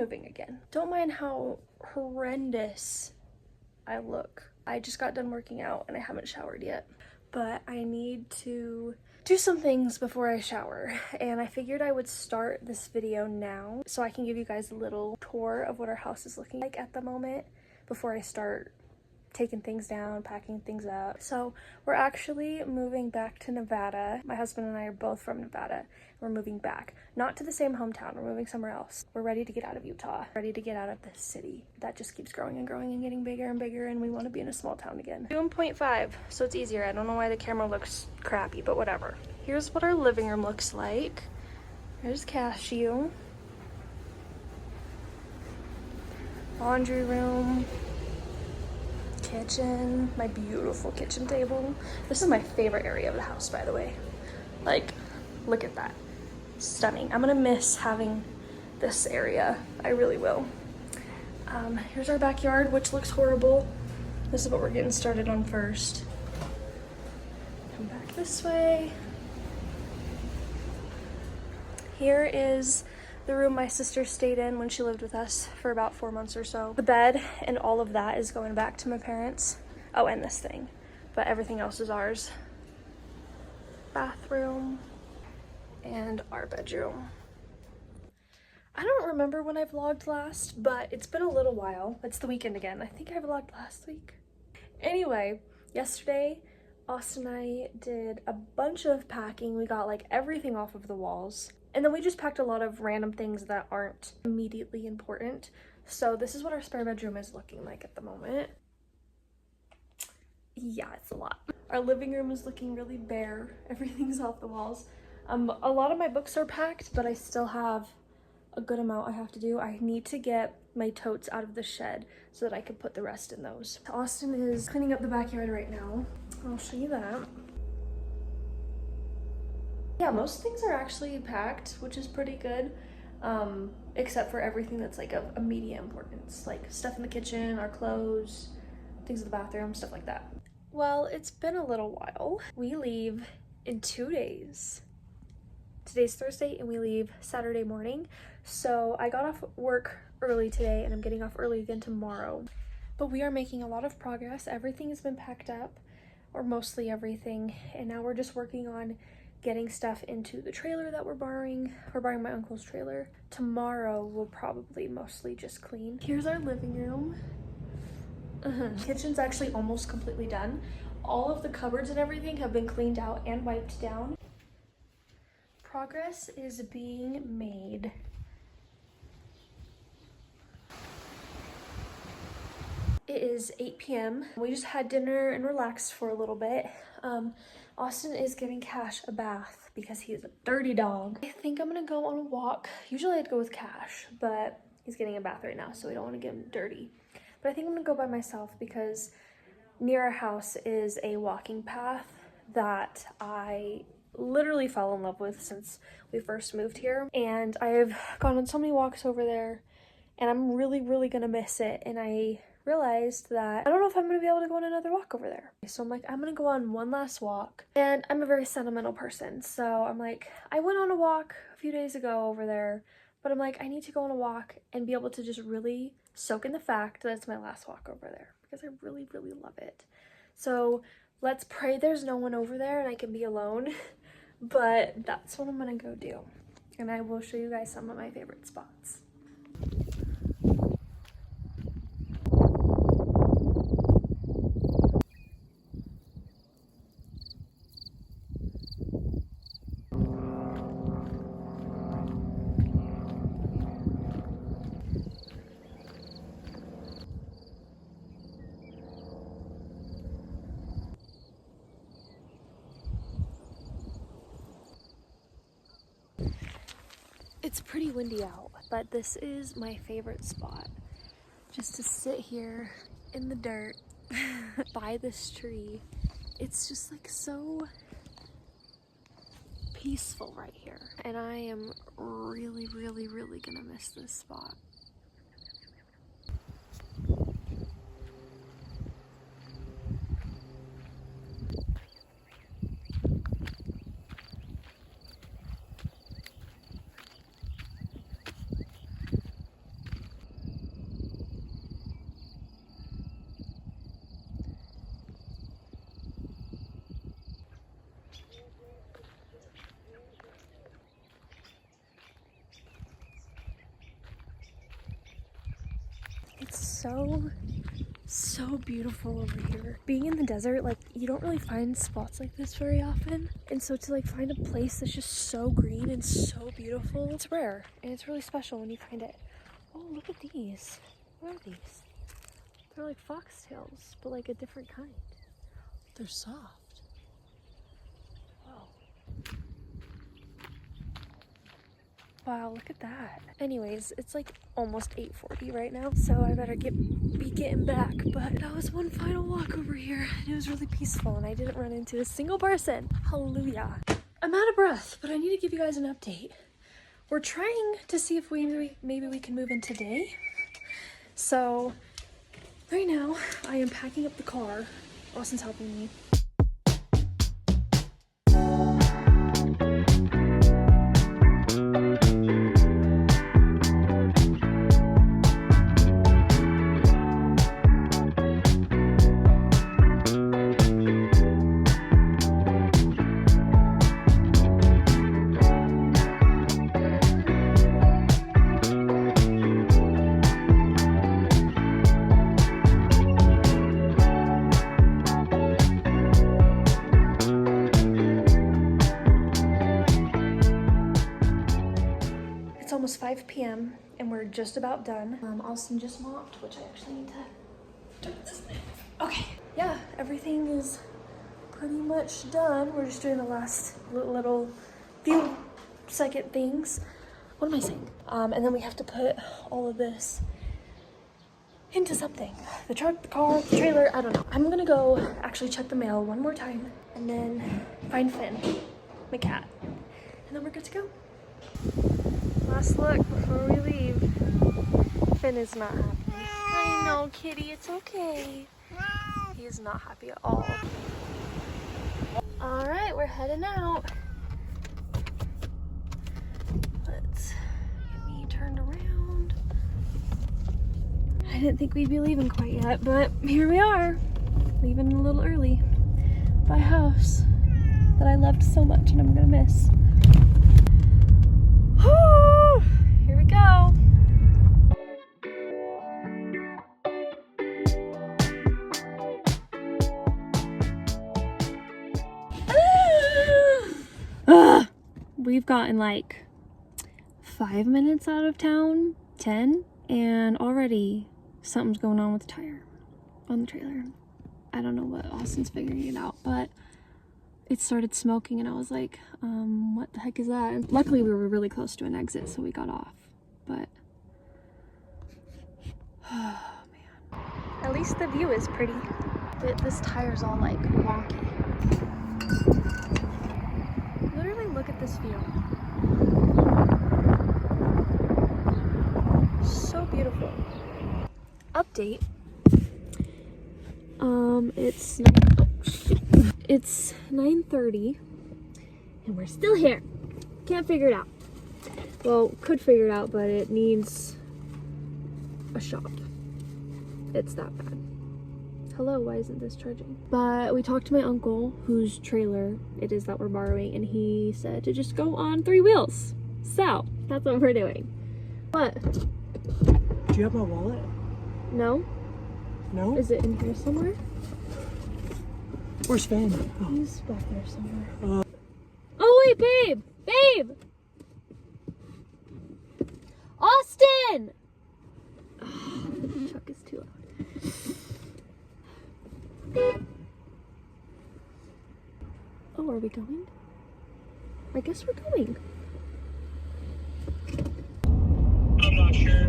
moving again. Don't mind how horrendous I look. I just got done working out and I haven't showered yet, but I need to do some things before I shower, and I figured I would start this video now so I can give you guys a little tour of what our house is looking like at the moment before I start taking things down, packing things up. So we're actually moving back to Nevada. My husband and I are both from Nevada. We're moving back, not to the same hometown. We're moving somewhere else. We're ready to get out of Utah, ready to get out of this city that just keeps growing and growing and getting bigger and bigger, and we want to be in a small town again. Doing 0.5, so it's easier. I don't know why the camera looks crappy, but whatever. Here's what our living room looks like. There's Cashew. Laundry room. Kitchen, my beautiful kitchen table. This is my favorite area of the house, by the way. Like, look at that. Stunning. I'm gonna miss having this area. I really will. Here's our backyard, which looks horrible. This is what we're getting started on first. Come back this way. Here is the room my sister stayed in when she lived with us for about 4 months or so. The bed and all of that is going back to my parents. Oh, and this thing, but everything else is ours. Bathroom and our bedroom. I don't remember when I vlogged last, but it's been a little while. It's the weekend again. I think I vlogged last week. Anyway, yesterday, Austin and I did a bunch of packing. We got like everything off of the walls. And then we just packed a lot of random things that aren't immediately important. So this is what our spare bedroom is looking like at the moment. Yeah, it's a lot. Our living room is looking really bare. Everything's off the walls. A lot of my books are packed, but I still have a good amount I have to do. I need to get my totes out of the shed so that I can put the rest in those. Austin is cleaning up the backyard right now. I'll show you that. Yeah, most things are actually packed, which is pretty good, except for everything that's like of immediate importance, like stuff in the kitchen, our clothes, things in the bathroom, stuff like that. Well, it's been a little while. We leave in 2 days. Today's Thursday and we leave Saturday morning. So I got off work early today and I'm getting off early again tomorrow. But we are making a lot of progress. Everything has been packed up, or mostly everything, and now we're just working on getting stuff into the trailer that we're borrowing. We're borrowing my uncle's trailer. Tomorrow we'll probably mostly just clean. Here's our living room. Kitchen's actually almost completely done. All of the cupboards and everything have been cleaned out and wiped down. Progress is being made. It is 8 p.m. We just had dinner and relaxed for a little bit. Austin is giving Cash a bath because he's a dirty dog. I think I'm gonna go on a walk. Usually I'd go with Cash, but he's getting a bath right now, so we don't want to get him dirty. But I think I'm gonna go by myself because near our house is a walking path that I literally fell in love with since we first moved here. And I've gone on so many walks over there and I'm really gonna miss it. And I realized that I don't know if I'm gonna be able to go on another walk over there. So I'm like, I'm gonna go on one last walk. And I'm a very sentimental person, so I'm like, I went on a walk a few days ago over there, but I'm like, I need to go on a walk and be able to just really soak in the fact that it's my last walk over there because I really love it. So let's pray there's no one over there and I can be alone. But that's what I'm gonna go do, and I will show you guys some of my favorite spots. It's pretty windy out, but this is my favorite spot. Just to sit here in the dirt by this tree. It's just like so peaceful right here. And I am really gonna miss this spot. It's so beautiful over here. Being in the desert, like, you don't really find spots like this very often. And so to like find a place that's just so green and so beautiful, it's rare. And it's really special when you find it. Oh, look at these. What are these? They're like foxtails, but like a different kind. They're soft. Whoa. Wow, look at that. Anyways, it's like almost 8:40 right now, so I better be getting back. But that was one final walk over here, and it was really peaceful, and I didn't run into a single person. Hallelujah. I'm out of breath, but I need to give you guys an update. We're trying to see if maybe we can move in today. So right now, I am packing up the car. Austin's helping me. Almost 5 p.m. and we're just about done. Austin just mopped, which I actually need to turn this thing. Okay, yeah, everything is pretty much done. We're just doing the last little few second things. What am I saying? And then we have to put all of this into something. The truck, the car, the trailer, I don't know. I'm gonna go actually check the mail one more time and then find Finn, my cat, and then we're good to go. Last look before we leave. Finn is not happy. I know, kitty, it's okay. He is not happy at all. All right, we're heading out. Let's get me turned around. I didn't think we'd be leaving quite yet, but here we are. Leaving a little early. By a house that I loved so much and I'm gonna miss. Here we go. We've gotten like 5 minutes out of town, 10, and already something's going on with the tire on the trailer. I don't know what, Austin's figuring it out, but it started smoking and I was like, what the heck is that? And luckily we were really close to an exit, so we got off, but oh man. At least the view is pretty. This tire's all like wonky. Literally look at this view. So beautiful. Update. It's 9:30 and we're still here. Can't figure it out. Well, could figure it out, but it needs a shop. It's that bad. Hello, why isn't this charging? But we talked to my uncle, whose trailer it is that we're borrowing, and he said to just go on 3 wheels. So that's what we're doing. But do you have my wallet? No. No? Is it in here somewhere? Where's Finn? Oh. He's back there somewhere. Oh wait, babe! Babe! Austin! Oh, the truck is too loud. Oh, are we going? I guess we're going. I'm not sure.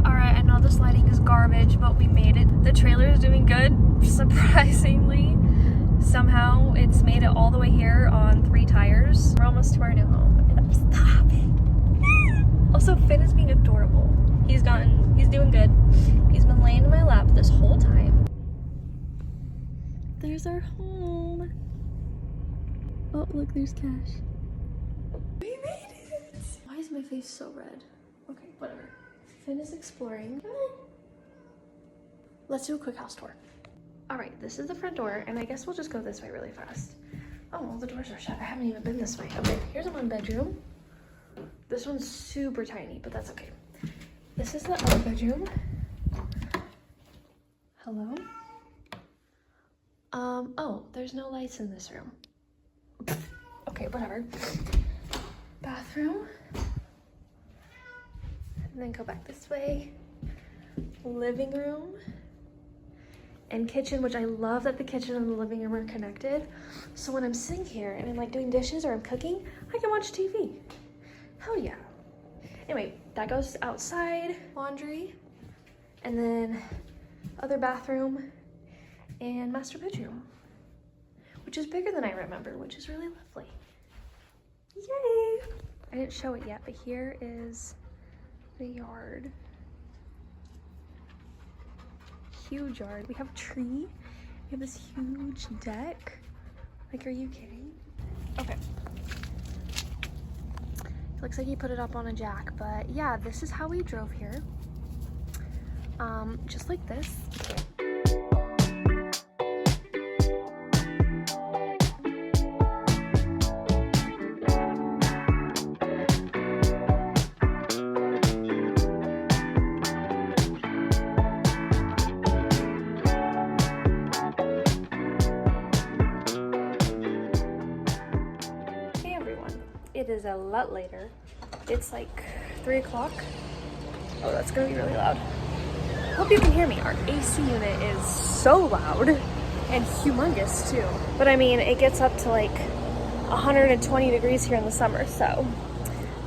Alright, I know this lighting is garbage, but we made it. The trailer is doing good, surprisingly. Somehow it's made it all the way here on 3 tires. We're almost to our new home. Stop it. Also, Finn is being adorable. He's doing good. He's been laying in my lap this whole time. There's our home. Oh, look, there's Cash. We made it! Why is my face so red? Okay, whatever. Finn is exploring. Come on. Let's do a quick house tour. All right, this is the front door, and I guess we'll just go this way really fast. Oh, well, the doors are shut. I haven't even been this way. Okay, here's a 1 bedroom. This one's super tiny, but that's okay. This is the other bedroom. Hello? Oh, there's no lights in this room. Okay, whatever. Bathroom. And then go back this way. Living room. And kitchen, which I love that the kitchen and the living room are connected. So when I'm sitting here and I'm like doing dishes or I'm cooking, I can watch TV. Hell yeah. Anyway, that goes outside, laundry, and then other bathroom and master bedroom, which is bigger than I remember, which is really lovely. Yay! I didn't show it yet, but here is the yard. Huge yard. We have a tree. We have this huge deck. Like, are you kidding? Okay. Looks like he put it up on a jack, but yeah, this is how we drove here. Just like this. Hey everyone, it is a lot later. It's like 3 o'clock. Oh, that's gonna be really loud. Hope you can hear me. Our AC unit is so loud and humongous too. But I mean, it gets up to like 120 degrees here in the summer, so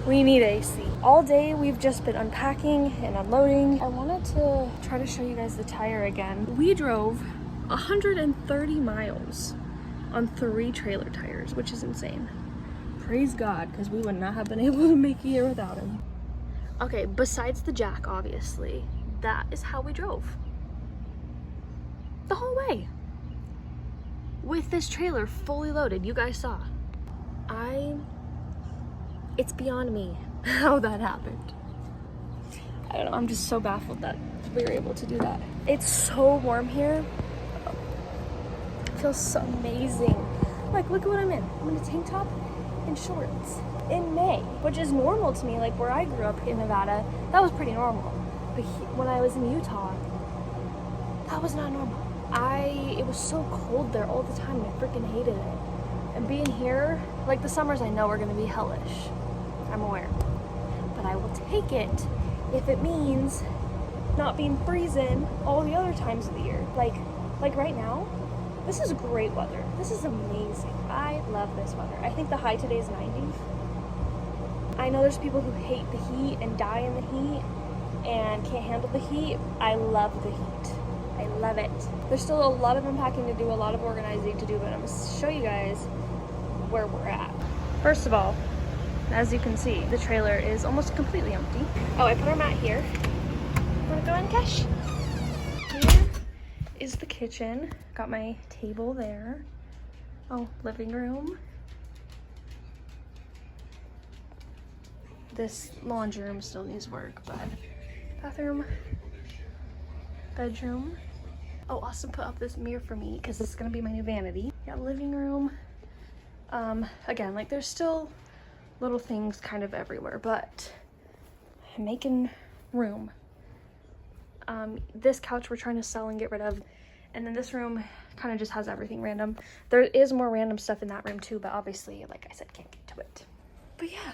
we need AC. All day we've just been unpacking and unloading. I wanted to try to show you guys the tire again. We drove 130 miles on 3 trailer tires, which is insane. Praise God, because we would not have been able to make it here without him. Okay, besides the jack, obviously, that is how we drove. The whole way. With this trailer fully loaded, you guys saw. It's beyond me how that happened. I don't know, I'm just so baffled that we were able to do that. It's so warm here. It feels so amazing. Like, look at what I'm in. I'm in a tank top and shorts in May, which is normal to me. Like, where I grew up in Nevada, that was pretty normal. But when I was in Utah, that was not normal. It was so cold there all the time and I freaking hated it. And being here, like the summers I know are gonna be hellish. I'm aware. But I will take it if it means not being freezing all the other times of the year. Like right now, this is great weather. This is amazing. I love this weather. I think the high today is 90. I know there's people who hate the heat and die in the heat and can't handle the heat. I love the heat. I love it. There's still a lot of unpacking to do, a lot of organizing to do, but I'm gonna show you guys where we're at. First of all, as you can see, the trailer is almost completely empty. Oh, I put our mat here. Wanna go in, Kesh? Here is the kitchen. Got my table there. Oh, living room. This laundry room still needs work, but bathroom, bedroom. Oh, Austin put up this mirror for me because this is gonna be my new vanity. Yeah, living room. Again, like there's still little things kind of everywhere, but I'm making room. This couch we're trying to sell and get rid of, and then this room kind of just has everything random. There is more random stuff in that room too, but obviously, like I said, can't get to it. But yeah,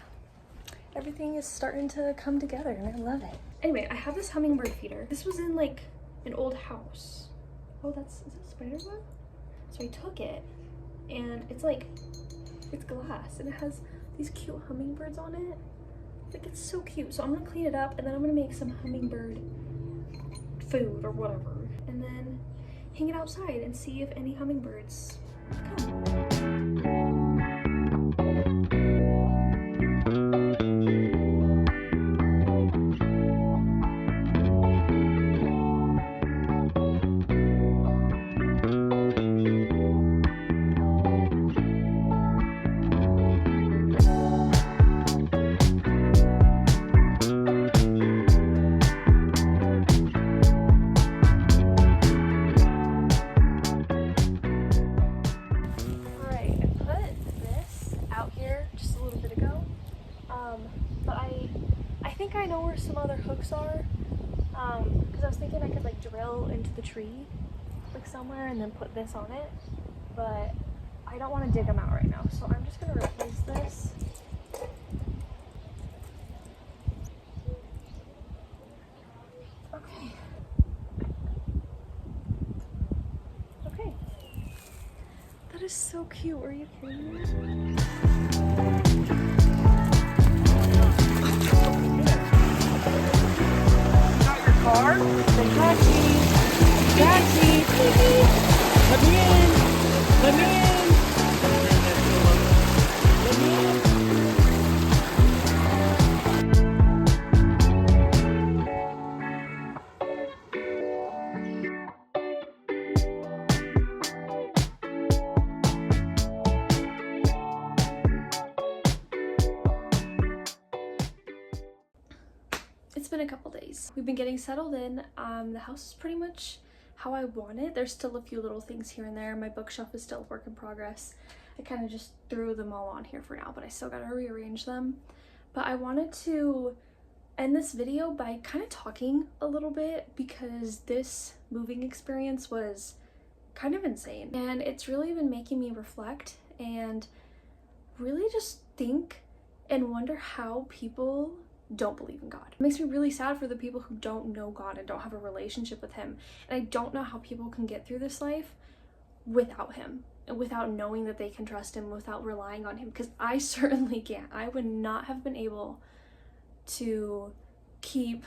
everything is starting to come together and I love it. Anyway, I have this hummingbird feeder. This was in like an old house. Oh, is that spider web? So I took it and it's glass and it has these cute hummingbirds on it. Like, it's so cute. So I'm gonna clean it up and then I'm gonna make some hummingbird food or whatever. And then hang it outside and see if any hummingbirds come. but I think I know where some other hooks are. Because I was thinking I could like drill into the tree like somewhere and then put this on it, but I don't want to dig them out right now, so I'm just gonna replace this. Okay. Okay. That is so cute. Are you kidding me? Car? Say taxi. Taxi. Let me in. Let me in. Let me in. It's been a couple days. We've been getting settled in. The house is pretty much how I want it. There's still a few little things here and there. My bookshelf is still a work in progress. I kind of just threw them all on here for now, but I still gotta rearrange them. But I wanted to end this video by kind of talking a little bit because this moving experience was kind of insane. And it's really been making me reflect and really just think and wonder how people don't believe in God. It makes me really sad for the people who don't know God and don't have a relationship with him. And I don't know how people can get through this life without him, without knowing that they can trust him, without relying on him, because I certainly can't. I would not have been able to keep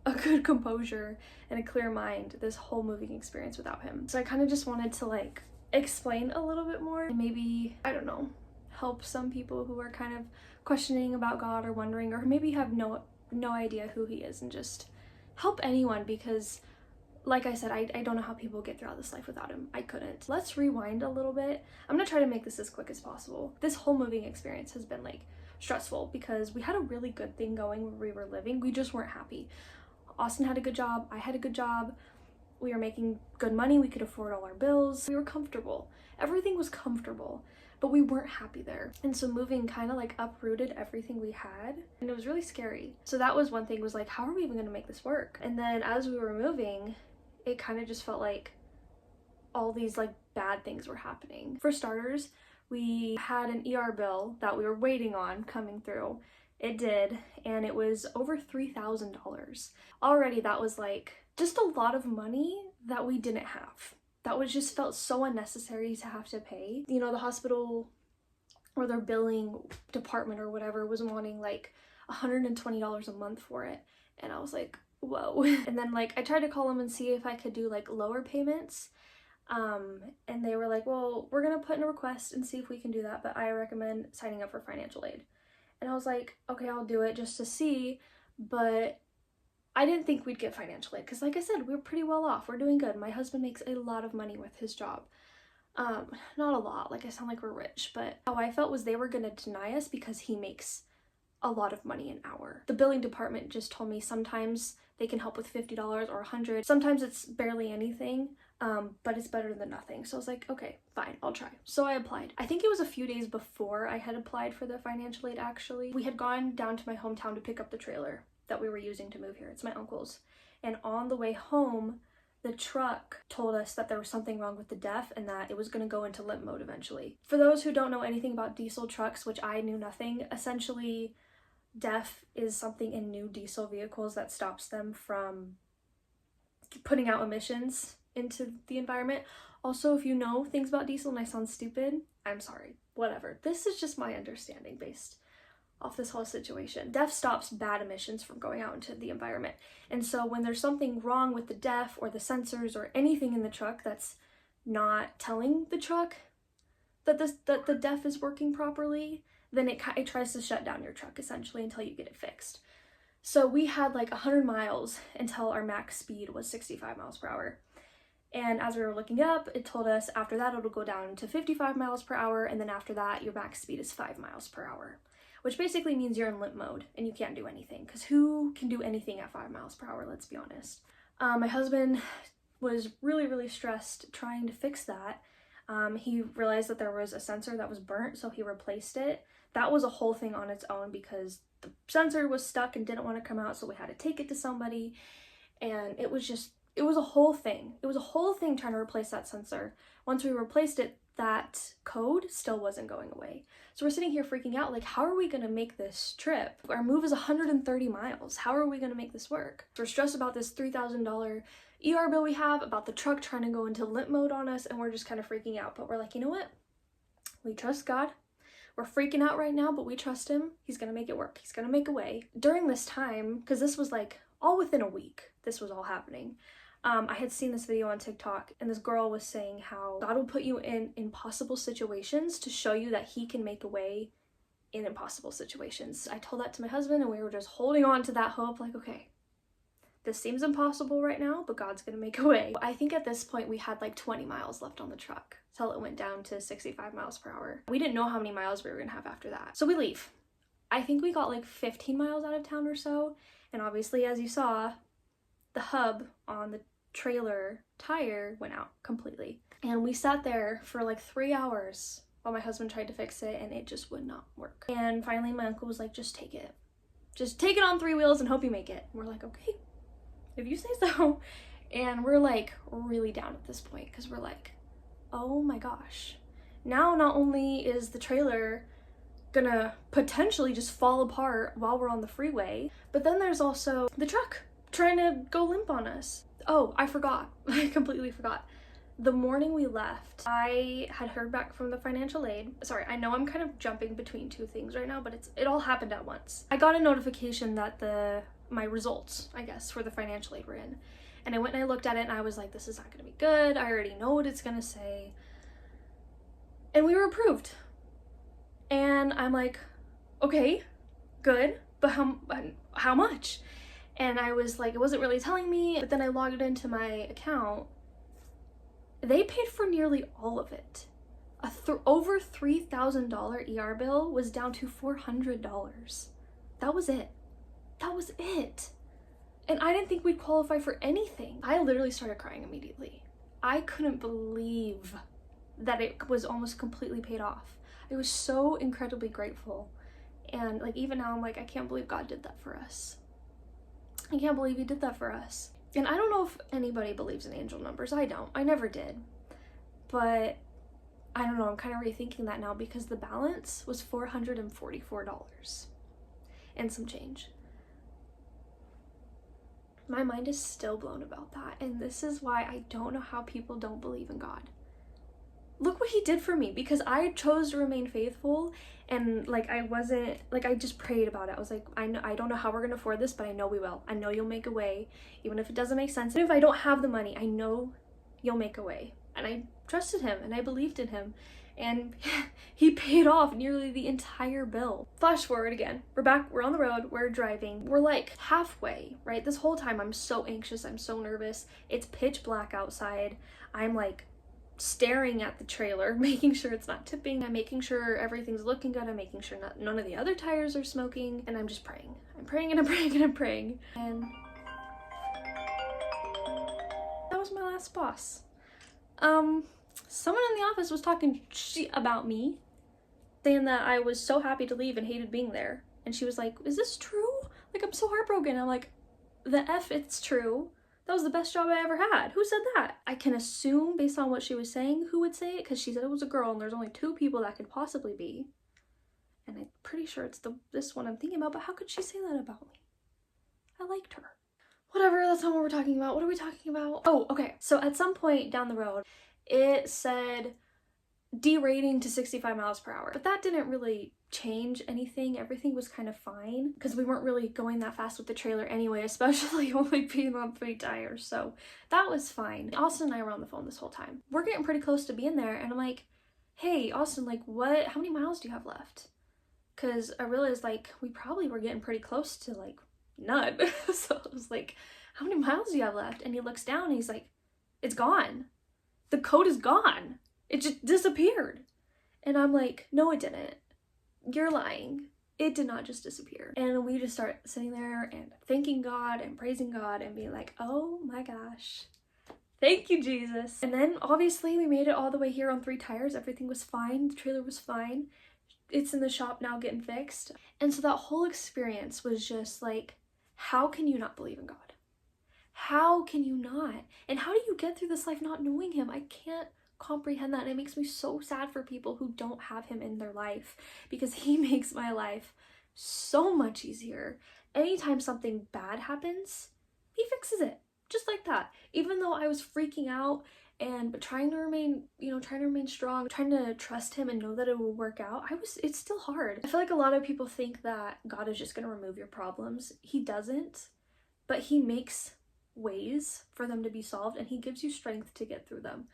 a good composure and a clear mind this whole moving experience without him. So I kind of just wanted to like explain a little bit more and maybe, I don't know, help some people who are kind of questioning about God or wondering, or maybe have no idea who he is, and just help anyone, because like I said, I don't know how people get throughout this life without him. I couldn't. Let's rewind a little bit. I'm gonna try to make this as quick as possible. This whole moving experience has been like stressful because we had a really good thing going where we were living. We just weren't happy. Austin had a good job. I had a good job. We were making good money. We could afford all our bills. We were comfortable. Everything was comfortable, but we weren't happy there. And so moving kind of like uprooted everything we had, and it was really scary. So that was one thing, was like, how are we even gonna make this work? And then as we were moving, it kind of just felt like all these like bad things were happening. For starters, we had an ER bill that we were waiting on coming through. It did, and it was over $3,000. Already that was like just a lot of money that we didn't have. That was just felt so unnecessary to have to pay. You know, the hospital or their billing department or whatever was wanting like $120 a month for it. And I was like, whoa. And then like I tried to call them and see if I could do like lower payments. And they were like, well, we're gonna put in a request and see if we can do that, but I recommend signing up for financial aid. And I was like, okay, I'll do it just to see, but I didn't think we'd get financial aid because like I said, we're pretty well off. We're doing good. My husband makes a lot of money with his job. Not a lot, like I sound like we're rich, but how I felt was they were gonna deny us because he makes a lot of money an hour. The billing department just told me sometimes they can help with $50 or $100. Sometimes it's barely anything, but it's better than nothing. So I was like, okay, fine, I'll try. So I applied. I think it was a few days before I had applied for the financial aid actually. We had gone down to my hometown to pick up the trailer that we were using to move here. It's my uncle's. And on the way home, the truck told us that there was something wrong with the DEF and that it was going to go into limp mode eventually. For those who don't know anything about diesel trucks, which I knew nothing, essentially DEF is something in new diesel vehicles that stops them from putting out emissions into the environment. Also, if you know things about diesel and I sound stupid, I'm sorry. Whatever. This is just my understanding based off this whole situation. DEF stops bad emissions from going out into the environment. And so when there's something wrong with the DEF or the sensors or anything in the truck that's not telling the truck that the DEF is working properly, then it tries to shut down your truck essentially until you get it fixed. So we had like 100 miles until our max speed was 65 miles per hour. And as we were looking up, it told us after that it'll go down to 55 miles per hour, and then after that your max speed is 5 miles per hour, which basically means you're in limp mode and you can't do anything, because who can do anything at 5 miles per hour, let's be honest. My husband was really stressed trying to fix that. He realized that there was a sensor that was burnt, so he replaced it. That was a whole thing on its own because the sensor was stuck and didn't want to come out, so we had to take it to somebody. And it was a whole thing. It was a whole thing trying to replace that sensor. Once we replaced it, that code still wasn't going away. So we're sitting here freaking out, like, how are we gonna make this trip? Our move is 130 miles. How are we gonna make this work? We're stressed about this $3,000 ER bill we have, about the truck trying to go into limp mode on us, and we're just kind of freaking out. But we're like, you know what? We trust God. We're freaking out right now, but we trust him. He's gonna make it work. He's gonna make a way. During this time, because this was like all within a week, this was all happening. I had seen this video on TikTok, and this girl was saying how God will put you in impossible situations to show you that he can make a way in impossible situations. I told that to my husband, and we were just holding on to that hope, like, okay, this seems impossible right now, but God's gonna make a way. I think at this point we had like 20 miles left on the truck till it went down to 65 miles per hour. We didn't know how many miles we were gonna have after that. So we leave. I think we got like 15 miles out of town or so, and obviously, as you saw, the hub on the trailer tire went out completely. And we sat there for like 3 hours while my husband tried to fix it, and it just would not work. And finally my uncle was like, just take it. Just take it on 3 wheels and hope you make it. And we're like, okay, if you say so. And we're like really down at this point, because we're like, oh my gosh. Now not only is the trailer gonna potentially just fall apart while we're on the freeway, but then there's also the truck trying to go limp on us. Oh, I forgot. I completely forgot. The morning we left, I had heard back from the financial aid. Sorry, I know I'm kind of jumping between two things right now, but it all happened at once. I got a notification that my results, I guess, for the financial aid were in. And I went and I looked at it, and I was like, this is not gonna be good. I already know what it's gonna say. And we were approved. And I'm like, okay, good, but how much? And I was like, it wasn't really telling me, but then I logged into my account. They paid for nearly all of it. Over $3,000 ER bill was down to $400. That was it. That was it. And I didn't think we'd qualify for anything. I literally started crying immediately. I couldn't believe that it was almost completely paid off. I was so incredibly grateful. And like, even now I'm like, I can't believe God did that for us. I can't believe he did that for us. And I don't know if anybody believes in angel numbers. I don't. I never did. But I don't know. I'm kind of rethinking that now, because the balance was $444 and some change. My mind is still blown about that. And this is why I don't know how people don't believe in God. Look what he did for me, because I chose to remain faithful, and like I wasn't, like I just prayed about it. I was like, I don't know how we're gonna afford this, but I know we will. I know you'll make a way, even if it doesn't make sense. Even if I don't have the money, I know you'll make a way. And I trusted him, and I believed in him, and he paid off nearly the entire bill. Flash forward again. We're back, we're on the road, we're driving. We're like halfway, right? This whole time I'm so anxious, I'm so nervous. It's pitch black outside. I'm like staring at the trailer, making sure it's not tipping. I'm making sure everything's looking good. I'm making sure none of the other tires are smoking. And I'm just praying. I'm praying and I'm praying and I'm praying. And that was my last boss. Someone in the office was talking shit about me, saying that I was so happy to leave and hated being there. And she was like, is this true? Like, I'm so heartbroken. I'm like, the F, it's true. That was the best job I ever had. Who said that? I can assume, based on what she was saying, who would say it, because she said it was a girl, and there's only 2 people that could possibly be. And I'm pretty sure it's this one I'm thinking about, but how could she say that about me? I liked her. Whatever, that's not what we're talking about. What are we talking about? Oh, okay. So at some point down the road, it said derating to 65 miles per hour. But that didn't really change anything. Everything was kind of fine, because we weren't really going that fast with the trailer anyway, especially only being on 3 tires. So that was fine. Austin and I were on the phone this whole time. We're getting pretty close to being there, and I'm like, hey, Austin, like, how many miles do you have left? Because I realized, like, we probably were getting pretty close to, like, none. So I was like, how many miles do you have left? And he looks down and he's like, it's gone. The code is gone. It just disappeared. And I'm like, no, it didn't. You're lying. It did not just disappear. And we just start sitting there and thanking God and praising God and being like, oh my gosh, thank you, Jesus. And then obviously we made it all the way here on 3 tires. Everything was fine. The trailer was fine. it's in the shop now getting fixed. And so that whole experience was just like, how can you not believe in God? How can you not? And how do you get through this life not knowing him? I can't comprehend that. And it makes me so sad for people who don't have him in their life, because he makes my life so much easier. Anytime something bad happens, he fixes it just like that. Even though I was freaking out but trying to remain strong, trying to trust him and know that it will work out, it's still hard. I feel like a lot of people think that God is just going to remove your problems. He doesn't, but he makes ways for them to be solved, and he gives you strength to get through them.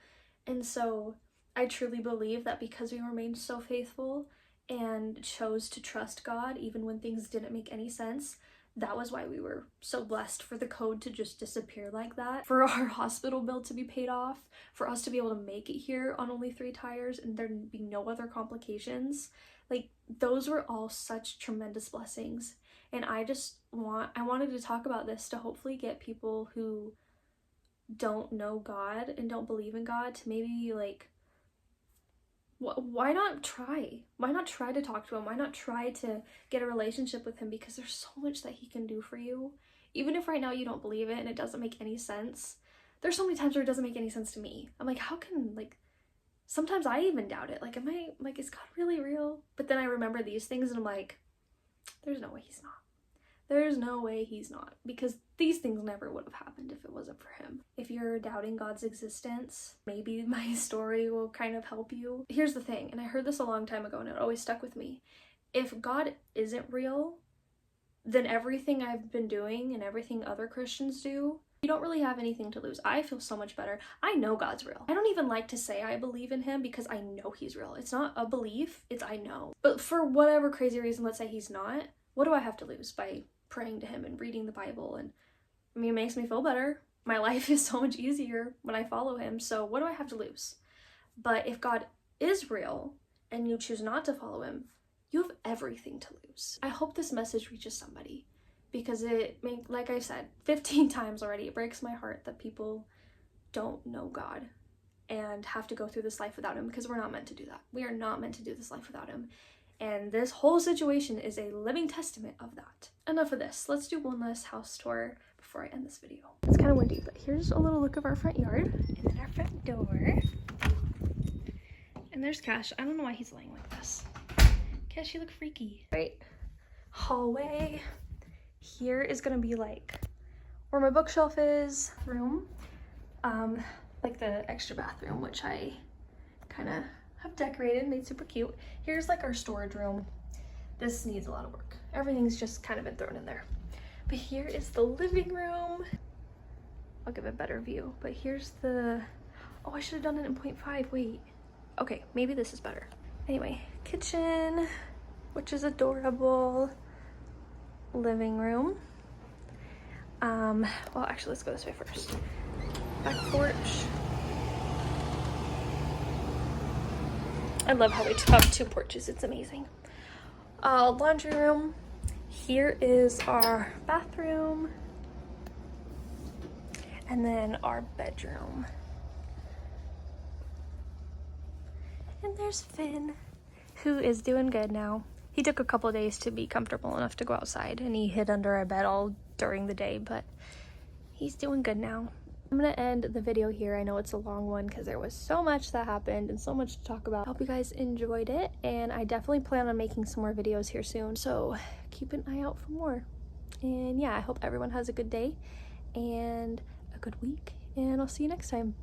And so I truly believe that because we remained so faithful and chose to trust God even when things didn't make any sense, that was why we were so blessed for the code to just disappear like that, for our hospital bill to be paid off, for us to be able to make it here on only 3 tires and there be no other complications. Like, those were all such tremendous blessings. And I wanted to talk about this to hopefully get people who don't know God and don't believe in God to maybe like, why not try? Why not try to talk to him? Why not try to get a relationship with him? Because there's so much that he can do for you. Even if right now you don't believe it and it doesn't make any sense. There's so many times where it doesn't make any sense to me. I'm like, how can, like, sometimes I even doubt it. Like, is God really real? But then I remember these things and I'm like, there's no way he's not. There's no way he's not, because these things never would have happened if it wasn't for him. If you're doubting God's existence, maybe my story will kind of help you. Here's the thing, and I heard this a long time ago and it always stuck with me. If God isn't real, then everything I've been doing and everything other Christians do, you don't really have anything to lose. I feel so much better. I know God's real. I don't even like to say I believe in him because I know he's real. It's not a belief, it's I know. But for whatever crazy reason, let's say he's not, what do I have to lose by praying to him and reading the Bible? And I mean, it makes me feel better. My life is so much easier when I follow him, so what do I have to lose? But if God is real and you choose not to follow him, you have everything to lose. I hope this message reaches somebody, because like I said 15 times already, it breaks my heart that people don't know God and have to go through this life without him, because we're not meant to do that. We are not meant to do this life without him. And this whole situation is a living testament of that. Enough of this. Let's do one last house tour before I end this video. It's kind of windy, but here's a little look of our front yard. And then our front door. And there's Cash. I don't know why he's laying like this. Cash, you look freaky. Right. Hallway. Here is gonna be like where my bookshelf is. Room. Like the extra bathroom, which I kind of have decorated, made super cute. Here's like our storage room. This needs a lot of work. Everything's just kind of been thrown in there. But here is the living room. I'll give a better view. But here's the, oh, I should have done it in 0.5. Wait. Okay, maybe this is better. Anyway, kitchen, which is adorable. Living room. Well, actually, let's go this way first. Back porch. I love how we have 2 porches. It's amazing. Laundry room. Here is our bathroom. And then our bedroom. And there's Finn, who is doing good now. He took a couple days to be comfortable enough to go outside, and he hid under our bed all during the day, but he's doing good now. I'm gonna end the video here. I know it's a long one because there was so much that happened and so much to talk about. I hope you guys enjoyed it, and I definitely plan on making some more videos here soon, so keep an eye out for more. And yeah, I hope everyone has a good day and a good week, and I'll see you next time.